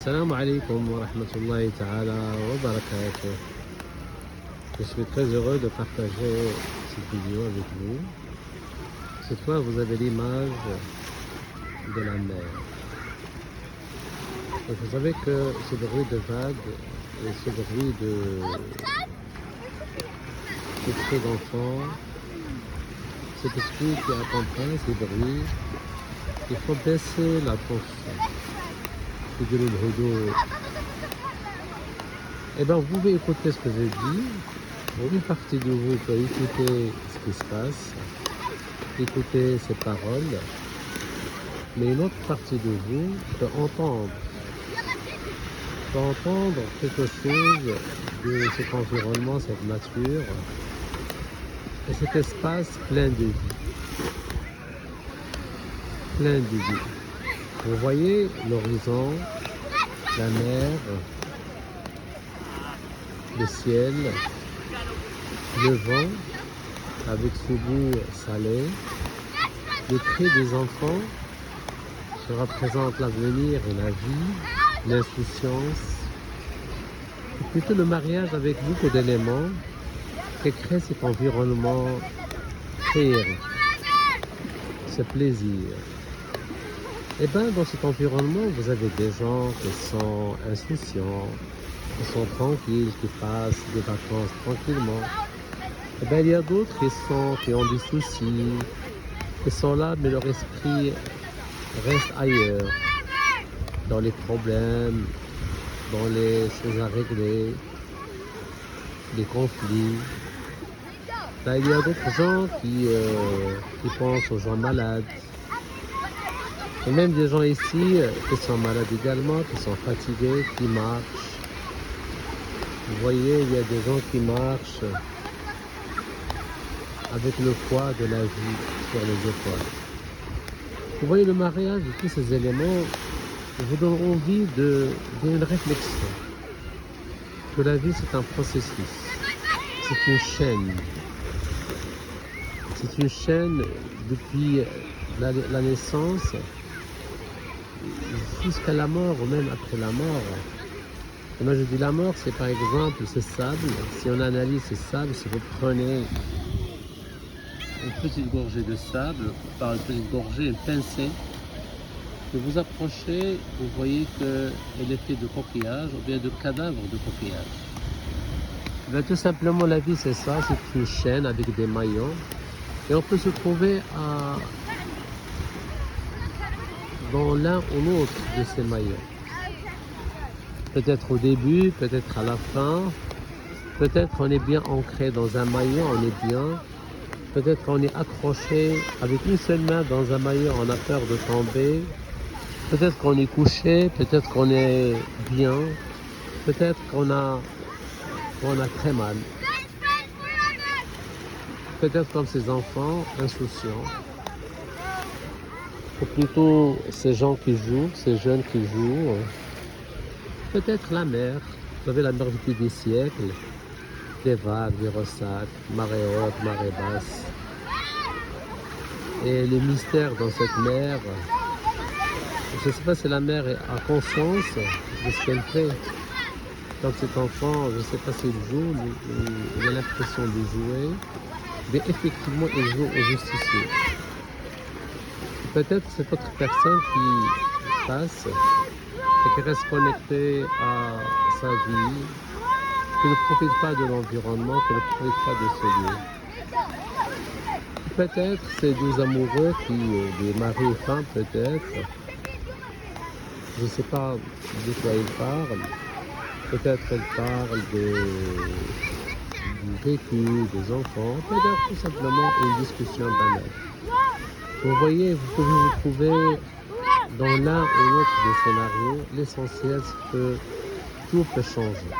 Salam alaikum wa rahmatullahi ta'ala wa barakatuh. Je suis très heureux de partager cette vidéo avec vous. Cette fois, vous avez l'image de la mer. Et vous savez que ce bruit de vagues et ce bruit de cris d'enfants, cet esprit qui accompagne ces bruits, il faut baisser la tension. Eh bien, vous pouvez écouter ce que je dis. Une partie de vous peut écouter ce qui se passe, écouter ces paroles, mais une autre partie de vous peut entendre quelque chose de cet environnement, cette nature, et cet espace plein de vie. Plein de vie. Vous voyez l'horizon, la mer, le ciel, le vent avec ce goût salé, le cri des enfants qui représente l'avenir et la vie, l'insouciance, et plutôt le mariage avec beaucoup d'éléments qui créent cet environnement féerique, ce plaisir. Et bien, dans cet environnement, vous avez des gens qui sont insouciants, qui sont tranquilles, qui passent des vacances tranquillement. Et bien, il y a d'autres qui ont des soucis, qui sont là, mais leur esprit reste ailleurs, dans les problèmes, dans les choses à régler, les conflits. Ben, il y a d'autres gens qui pensent aux gens malades. Et même des gens ici qui sont malades également, qui sont fatigués, qui marchent. Vous voyez, il y a des gens qui marchent avec le poids de la vie sur les épaules. Vous voyez, le mariage et tous ces éléments vous donnent envie d'une réflexion. Que la vie, c'est un processus. C'est une chaîne. C'est une chaîne depuis la naissance jusqu'à la mort ou même après la mort. Et moi je dis la mort, c'est par exemple ce sable. Si on analyse ce sable, si vous prenez une petite gorgée de sable, par une petite gorgée, une pincée, que vous approchez, vous voyez qu'elle est faite de coquillages ou bien de cadavres de coquillages. Ben, tout simplement la vie c'est ça, c'est une chaîne avec des maillons et on peut se trouver dans l'un ou l'autre de ces maillons. Peut-être au début, peut-être à la fin, peut-être on est bien ancré dans un maillon, on est bien, peut-être on est accroché avec une seule main dans un maillon, on a peur de tomber, peut-être qu'on est couché, peut-être qu'on est bien, peut-être qu'on a très mal. Peut-être comme ces enfants insouciants, ou plutôt ces gens qui jouent, ces jeunes qui jouent. Peut-être la mer, vous savez la mer depuis des siècles, des vagues, des ressacs, marée haute, marée basse. Et le mystère dans cette mer, je ne sais pas si la mer a conscience de ce qu'elle fait. Quand cet enfant, je ne sais pas s'il joue, il a l'impression de jouer, mais effectivement il joue au justicier. Peut-être cette autre personne qui passe et qui reste connectée à sa vie, qui ne profite pas de l'environnement, qui ne profite pas de ce lieu. Peut-être ces deux amoureux des maris et femmes peut-être, je ne sais pas de quoi ils parlent, peut-être qu'elles parlent du vécu des enfants, peut-être tout simplement une discussion banale. Vous voyez, vous pouvez vous trouver dans l'un ou l'autre des scénarios. L'essentiel, c'est que tout peut changer.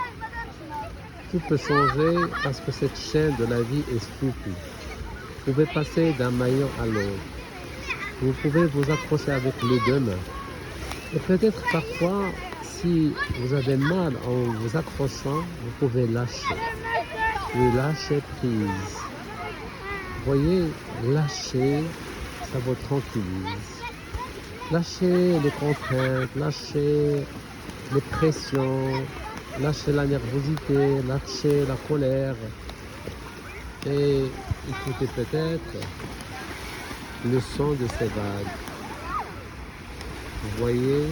Tout peut changer parce que cette chaîne de la vie est souple. Vous pouvez passer d'un maillon à l'autre. Vous pouvez vous accrocher avec les deux mains. Et peut-être parfois, si vous avez mal en vous accrochant, vous pouvez lâcher. Vous lâchez prise. Vous voyez, lâcher, ça vous tranquillise. Lâchez les contraintes, lâchez les pressions, lâchez la nervosité, lâchez la colère et écoutez peut-être le son de ces vagues. Vous voyez,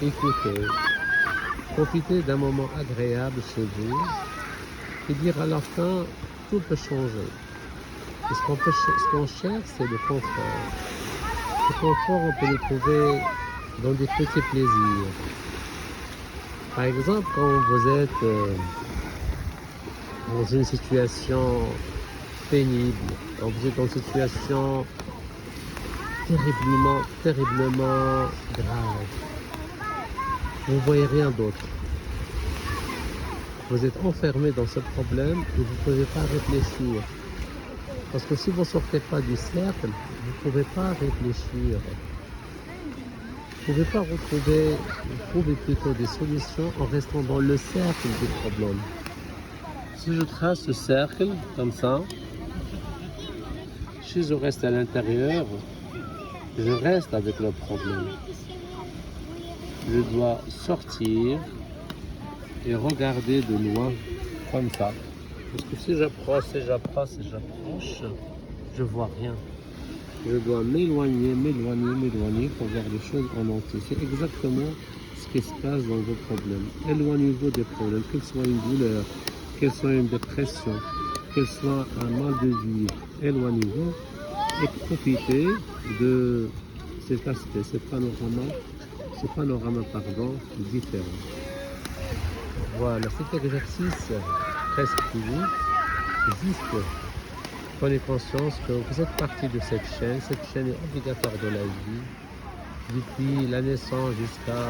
écoutez, profitez d'un moment agréable chez vous et dire à la fin, tout peut changer. Et ce qu'on cherche, c'est le confort. Le confort, on peut le trouver dans des petits plaisirs. Par exemple, quand vous êtes dans une situation pénible, quand vous êtes dans une situation terriblement grave, vous ne voyez rien d'autre. Vous êtes enfermé dans ce problème et vous ne pouvez pas réfléchir. Parce que si vous ne sortez pas du cercle, vous ne pouvez pas réfléchir. Vous ne pouvez pas trouver plutôt des solutions en restant dans le cercle du problème. Si je trace ce cercle comme ça, si je reste à l'intérieur, je reste avec le problème. Je dois sortir et regarder de loin comme ça. Parce que si j'approche, je vois rien. Je dois m'éloigner pour voir les choses en entier. C'est exactement ce qui se passe dans vos problèmes. Éloignez-vous des problèmes, qu'elle soit une douleur, qu'elle soit une dépression, qu'elle soit un mal de vivre. Éloignez-vous et profitez de cet aspect, ce panorama différent. Voilà, cet exercice presque fini. Juste prenez conscience que vous êtes partie de cette chaîne. Cette chaîne est obligatoire de la vie. Depuis la naissance jusqu'à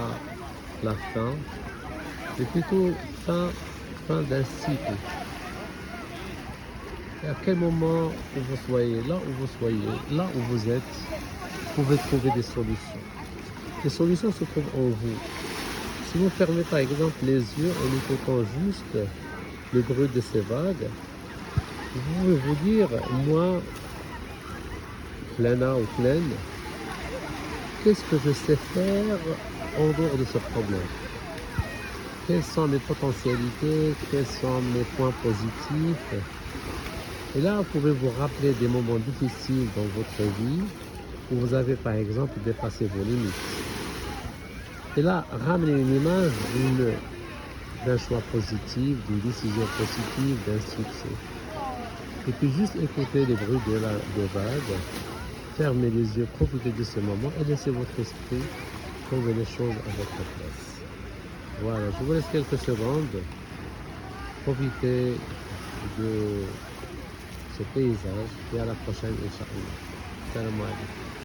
la fin. C'est plutôt fin d'un cycle. Et à quel moment où vous soyez, là où vous êtes, vous pouvez trouver des solutions. Les solutions se trouvent en vous. Si vous fermez par exemple les yeux en écoutant juste le bruit de ces vagues, vous pouvez vous dire, moi, Plana ou pleine, qu'est-ce que je sais faire en dehors de ce problème? Quelles sont mes potentialités? Quels sont mes points positifs? Et là, vous pouvez vous rappeler des moments difficiles dans votre vie où vous avez par exemple dépassé vos limites. Et là, ramenez une image d'un choix positif, d'une décision positive, d'un succès. Et puis juste écouter les bruits des vagues, fermez les yeux, profitez de ce moment et laissez votre esprit trouver les choses à votre place. Voilà, je vous laisse quelques secondes. Profitez de ce paysage et à la prochaine, Inch'Allah. Salam alaikum.